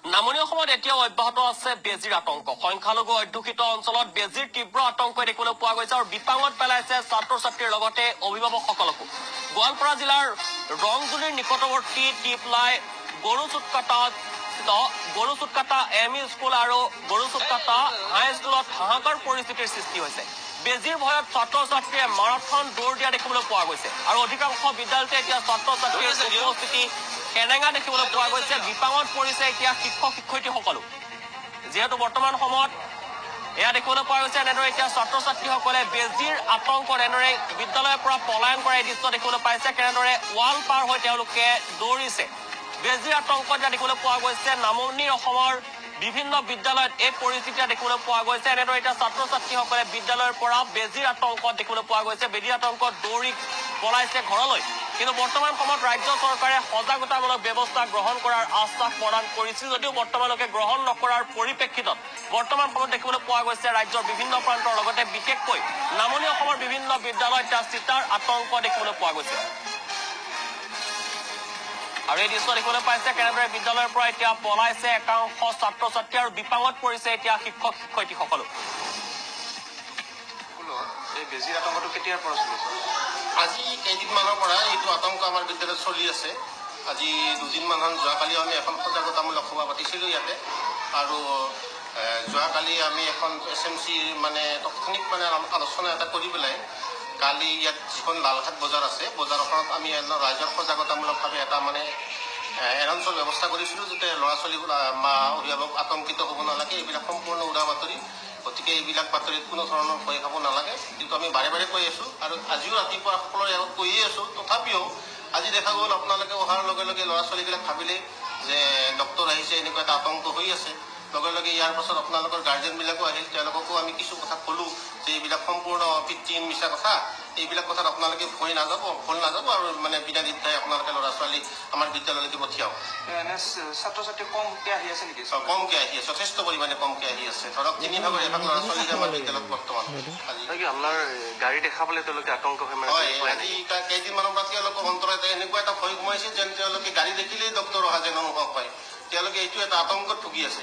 নামনি অসমত এতিয়াও অব্যাহত আছে বেজীৰ আতংক। সংখ্যালঘু অধ্যুষিত অঞ্চলত বেজীৰ তীব্ৰ আতংক দেখিবলৈ পোৱা গৈছে আৰু বিপাঙত পেলাইছে ছাত্ৰ ছাত্ৰীৰ লগতে অভিভাৱকসকলকো। গোৱালপাৰা জিলাৰ ৰংজুলিৰ নিকটৱৰ্তী টিপলাই গৰুচুটকাটা এম ই স্কুল আৰু গৰুচুটকাটা হাই স্কুলত হাহাকাৰ পৰিস্থিতিৰ সৃষ্টি হৈছে। বেজীৰ ভয়ত ছাত্ৰ ছাত্ৰীয়ে মাৰাথন দৌৰ দিয়া দেখিবলৈ পোৱা গৈছে আৰু অধিকাংশ বিদ্যালয়তে এতিয়া ছাত্ৰ ছাত্ৰীৰ উপস্থিতি কেনেঙা দেখিবলৈ পোৱা গৈছে। বিপাঙত পৰিছে এতিয়া শিক্ষক শিক্ষয়িত্ৰীসকলো, যিহেতু বৰ্তমান সময়ত এয়া দেখিবলৈ পোৱা গৈছে এনেদৰে এতিয়া ছাত্ৰ ছাত্ৰীসকলে বেজীৰ আতংকত এনেদৰে বিদ্যালয়ৰ পৰা পলায়ন কৰা এই দৃশ্য দেখিবলৈ পাইছে। কেনেদৰে ৱাল পাৰ হৈ তেওঁলোকে দৌৰিছে। বেজীৰ আতংকত এয়া দেখিবলৈ পোৱা গৈছে। নামনি অসমৰ বিভিন্ন বিদ্যালয়ত এই পৰিস্থিতি দেখিবলৈ পোৱা গৈছে। এনেদৰে এতিয়া ছাত্ৰ ছাত্ৰীসকলে বিদ্যালয়ৰ পৰা বেজীৰ আতংকত দেখিবলৈ পোৱা গৈছে। বেজীৰ আতংকত দৌৰি পলাইছে ঘৰলৈ। কিন্তু বৰ্তমান সময়ত ৰাজ্য চৰকাৰে সজাগতামূলক ব্যৱস্থা গ্ৰহণ কৰাৰ আশ্বাস প্ৰদান কৰিছিল যদিও বৰ্তমানলৈকে গ্ৰহণ নকৰাৰ পৰিপ্ৰেক্ষিতত বৰ্তমান সময়ত দেখিবলৈ পোৱা গৈছে ৰাজ্যৰ বিভিন্ন প্ৰান্তৰ লগতে বিশেষকৈ নামনি অসমৰ বিভিন্ন বিদ্যালয়ত এতিয়া চিতাৰ আতংক দেখিবলৈ পোৱা গৈছে। আৰু এই দৃশ্য দেখিবলৈ পাইছে কেনেদৰে বিদ্যালয়ৰ পৰা এতিয়া পলাইছে একাংশ ছাত্ৰ ছাত্ৰী আৰু বিপাঙত পৰিছে এতিয়া শিক্ষক শিক্ষয়িত্ৰীসকলো। এই বেজীৰ আতংকটো কেতিয়াৰ পৰা চলিছে? আজি কেইদিনমানৰ পৰা এইটো আতংক আমাৰ বিদ্যালয়ত চলি আছে। আজি দুদিনমান হ'ল। যোৱাকালি আমি এখন সজাগতামূলক সভা পাতিছিলোঁ ইয়াতে, আৰু যোৱাকালি আমি এখন SMC মানে তাৎক্ষণিক আলোচনা এটা কৰি পেলাই কালি ইয়াত যিখন লালঘাট বজাৰ আছে, বজাৰখনত আমি ৰাইজৰ সজাগতামূলকভাৱে এটা এনাউন্সৰ ব্যৱস্থা কৰিছিলোঁ যাতে ল'ৰা ছোৱালী মা অভিভাৱক আতংকিত হ'ব নালাগে। এইবিলাক সম্পূৰ্ণ উৰা বাতৰি, গতিকে এইবিলাক বাতৰিত কোনো ধৰণৰ ভয় খাব নালাগে। কিন্তু আমি বাৰে বাৰে কৈ আছোঁ আৰু আজিও ৰাতিপুৱা সকলোৰে আগত কৈয়ে আছোঁ। তথাপিও আজি দেখা গ'ল আপোনালোকে অহাৰ লগে লগে ল'ৰা ছোৱালীবিলাক ভাবিলে যে ডক্টৰ আহিছে, এনেকুৱা এটা আতংক হৈ আছে। লগে লগে ইয়াৰ পাছত আপোনালোকৰ গাৰ্জেনবিলাকো আহিল, তেওঁলোককো আমি কিছু কথা ক'লোঁ যে এইবিলাক সম্পূৰ্ণ ভিত্তিহীন মিছা কথা। এইবিলাক কথাত আপোনালোকে ভুল নাযাব আৰু বিনা দ্বিধাই আপোনালোকে ল'ৰা ছোৱালী আমাৰ বিদ্যালয়লৈকে পঠিয়াওক। ছাত্ৰ ছাত্ৰী কমকে আহি আছে নেকি? কমকে আহি আছে, যথেষ্ট পৰিমাণে কমকে আহি আছে। ধৰক 3 ভাগৰ 1 ভাগ ল'ৰা ছোৱালী আমাৰ বিদ্যালয়ত বৰ্তমান আপোনাৰ গাড়ী দেখা পালে তেওঁলোকে আতংক হয়। আজি কেইদিনমানৰ পৰা তেওঁলোকৰ অন্তৰত এনেকুৱা এটা ভয় সোমাইছে যেন তেওঁলোকে গাড়ী দেখিলেই ডক্টৰ অহা যেন অনুভৱ হয়। তেওঁলোকে এইটো এটা আতংকত ভুগি আছে।